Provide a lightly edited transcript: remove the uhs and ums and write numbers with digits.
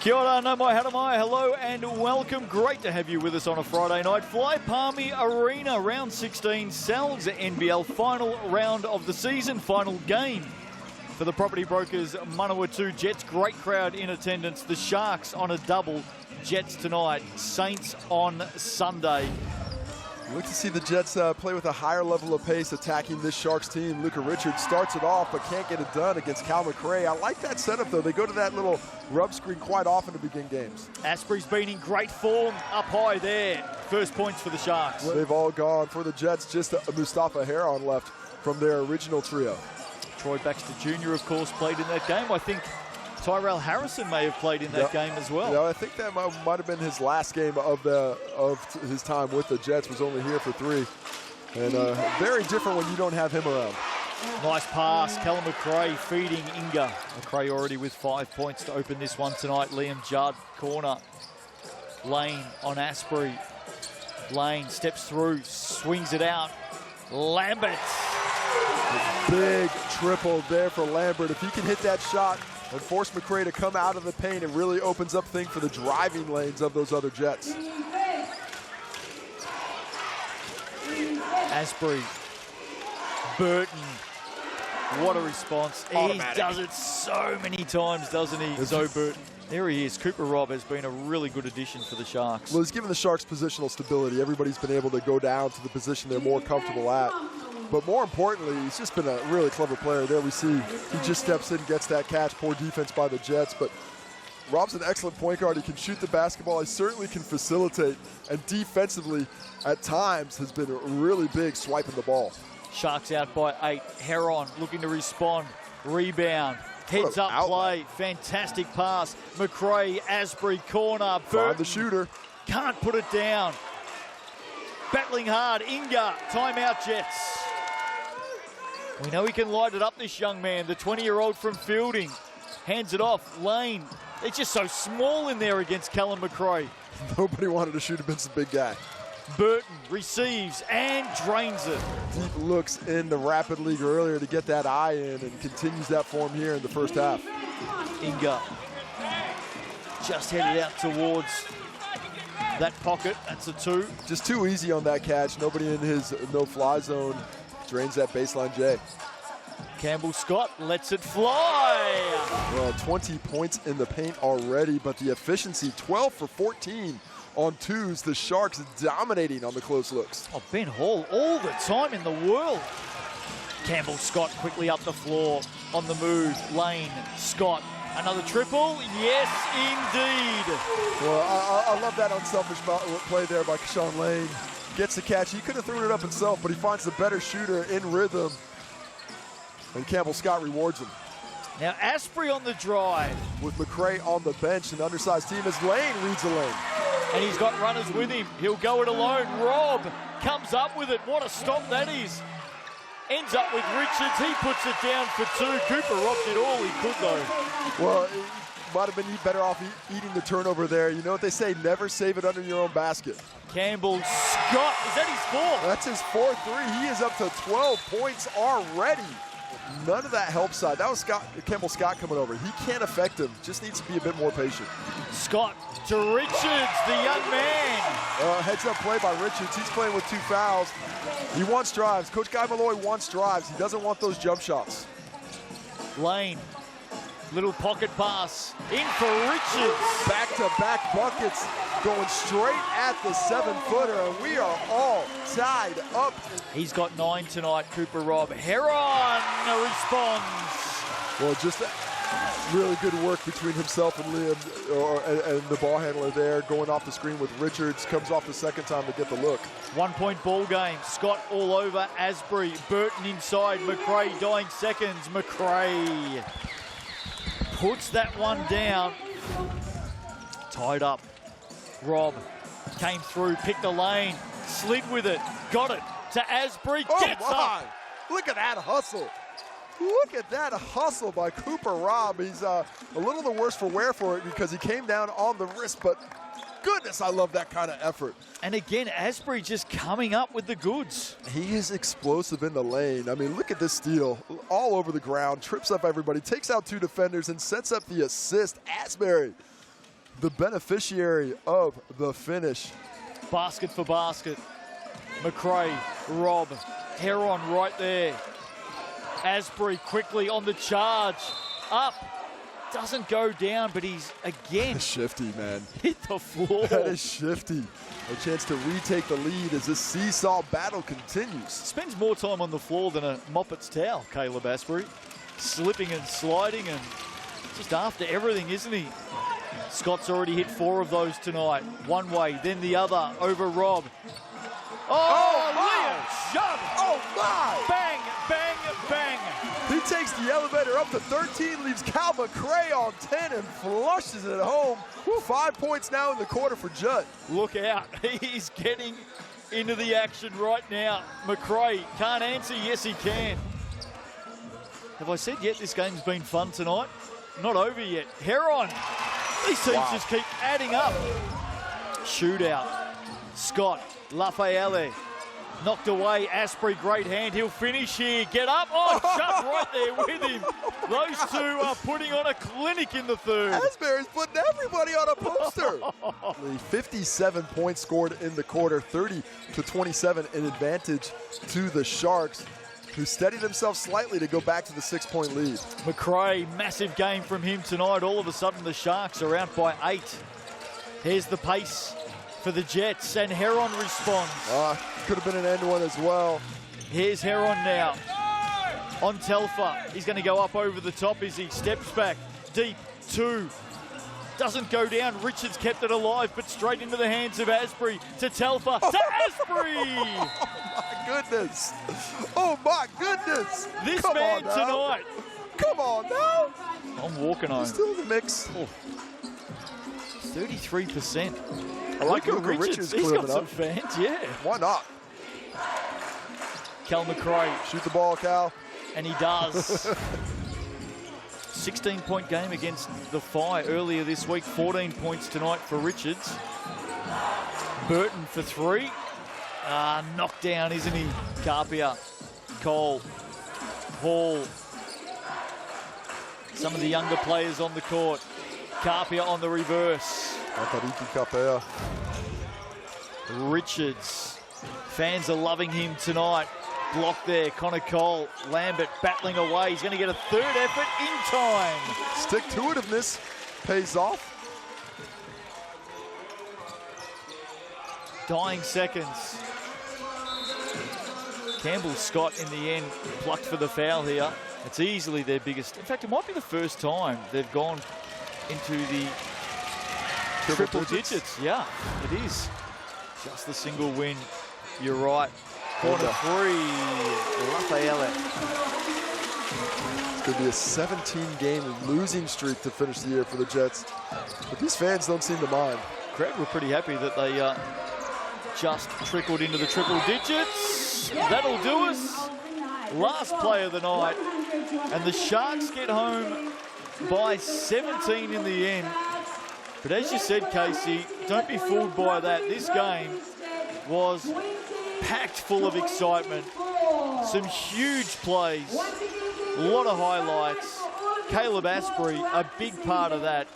Kia ora, no mai, hara mai, hello and welcome. Great to have you with us on a Friday night. Fly Palmy Arena, round 16, Sal's NBL final round of the season, final game for the property brokers Manawatu Jets. Great crowd in attendance. The Sharks on a double. Jets tonight, Saints on Sunday. Look to see the Jets play with a higher level of pace attacking this Sharks team. Luka Richards starts it off but can't get it done against Cal McRae. I like that setup though. They go to that little rub screen quite often to begin games. Asprey's been in great form up high there. First points for the Sharks. They've all gone for the Jets. Just Mustafa Heron left from their original trio. Troy Baxter Jr. of course played in that game. I think Tyrell Harrison may have played in that game as well. Yeah, I think that might have been his last game of his time with the Jets. Was only here for 3. And very different when you don't have him around. Nice pass. Callum McRae feeding Inga. McRae already with 5 points to open this one tonight. Liam Judd, corner. Lane on Asprey. Lane steps through, swings it out. Lambert. Big triple there for Lambert. If he can hit that shot and force McRae to come out of the paint, it really opens up things for the driving lanes of those other Jets. Asprey, Burton, what a response. Automatic. He does it so many times, doesn't he, Zoe Burton? There he is. Cooper Robb has been a really good addition for the Sharks. Well, he's given the Sharks positional stability. Everybody's been able to go down to the position they're more comfortable at. But more importantly, he's just been a really clever player. There we see he just steps in, gets that catch. Poor defense by the Jets, but Rob's an excellent point guard. He can shoot the basketball. He certainly can facilitate, and defensively, at times, has been really big swiping the ball. Sharks out by 8. Heron looking to respond. Rebound. Heads up play. Fantastic pass. McRae, Asprey, corner. Burton. Find the shooter. Can't put it down. Battling hard. Inga. Timeout Jets. We know he can light it up, this young man, the 20-year-old from Fielding. Hands it off. Lane. They're just so small in there against Callum McRae. Nobody wanted to shoot against a big guy. Burton receives and drains it. Deep looks in the Rapid League earlier to get that eye in and continues that form here in the first half. Inga just headed out towards that pocket. That's a 2. Just too easy on that catch. Nobody in his no-fly zone. Drains that baseline J. Campbell Scott lets it fly. Well, 20 points in the paint already, but the efficiency, 12 for 14 on 2s. The Sharks dominating on the close looks. Oh, Ben Hall all the time in the world. Campbell Scott quickly up the floor, on the move. Lane, Scott, another triple. Yes, indeed. Well, I love that unselfish play there by Sean Lane. Gets the catch. He could have thrown it up himself, but he finds the better shooter in rhythm. And Campbell Scott rewards him. Now Asprey on the drive. With McRae on the bench, an undersized team as Lane reads the lane. And he's got runners with him. He'll go it alone. Robb comes up with it. What a stop that is. Ends up with Richards. He puts it down for 2. Cooper Robb did all he could though. Well, it might have been better off eating the turnover there. You know what they say, never save it under your own basket. Campbell Scott, is that his 4th? That's his 4th 3. He is up to 12 points already. None of that help side. That was Campbell Scott coming over. He can't affect him. Just needs to be a bit more patient. Scott to Richards, the young man. Heads up play by Richards. He's playing with 2 fouls. He wants drives. Coach Guy Malloy wants drives. He doesn't want those jump shots. Lane, little pocket pass in for Richards. Back-to-back buckets going straight at the 7-footer, and we are all tied up. He's got 9 tonight, Cooper Robb. Heron responds. Well, just really good work between himself and Liam, and the ball handler there, going off the screen with Richards. Comes off the second time to get the look. 1-point ball game. Scott all over Asprey. Burton inside. McRae dying seconds. McRae puts that one down. Tied up. Robb came through, picked the lane, slid with it, got it to Asprey, gets up. Look at that hustle. Look at that hustle by Cooper Robb. He's a little the worse for wear for it because he came down on the wrist, but goodness, I love that kind of effort. And again, Asprey just coming up with the goods. He is explosive in the lane. I mean, look at this steal. All over the ground, trips up everybody, takes out 2 defenders, and sets up the assist. Asbury the beneficiary of the finish. Basket for basket. McRae, Rob, Heron right there. Asbury quickly on the charge. Up. Doesn't go down, but he's again Shifty, man. hit the floor. That is shifty. A chance to retake the lead as this seesaw battle continues. Spends more time on the floor than a Moppett's towel, Caleb Asbury. Slipping and sliding and just after everything, isn't he? Scott's already hit 4 of those tonight. One way, then the other over Rob. Oh, Liam Judd! Oh, my! Bang, bang, bang. He takes the elevator up to 13, leaves Cal McRae on 10 and flushes it home. 5 points now in the quarter for Judd. Look out, he's getting into the action right now. McRae can't answer, yes he can. Have I said yet this game's been fun tonight? Not over yet. Heron, these teams just keep adding up. Shootout, Scott, Lafayette. Knocked away, Asprey, great hand, he'll finish here, get up, Judd right there with him. Those two are putting on a clinic in the third. Asbury's putting everybody on a poster. 57 points scored in the quarter, 30-27 in advantage to the Sharks, who steadied themselves slightly to go back to the 6-point lead. McRae, massive game from him tonight. All of a sudden the Sharks are out by 8. Here's the pace for the Jets, and Heron responds. Could have been an end one as well. Here's Heron now. On Telfer. He's going to go up over the top as he steps back. Deep, 2. Doesn't go down. Richards kept it alive, but straight into the hands of Asbury. To Telfer. To Asbury! My goodness. Oh, my goodness. This Come man on tonight. Come on now. I'm walking on. Still in the mix. 33%. I like Luka Richards He's got climbing some up. fans, yeah. Why not? Cal McRae. Shoot the ball, Cal. And he does. 16-point game against the Phi earlier this week. 14 points tonight for Richards. Burton for 3. Knocked down, isn't he? Carpia, Cole, Hall. Some of the younger players on the court. Carpia on the reverse. Richards. Fans are loving him tonight. Block there, Connor Cole. Lambert battling away. He's going to get a third effort in time. Stick-to-itiveness pays off. Dying seconds. Campbell Scott in the end plucked for the foul here. It's easily their biggest. In fact, it might be the first time they've gone into the triple digits. Yeah, it is. Just the single win. You're right. Corner 3, Lafayette. It's going to be a 17-game losing streak to finish the year for the Jets. But these fans don't seem to mind. Crowd were pretty happy that they just trickled into the triple digits. That'll do us. Last play of the night. And the Sharks get home by 17 in the end. But as you said, Casey, don't be fooled by that. This game was packed full of excitement. Some huge plays. A lot of highlights. Caleb Asbury, a big part of that.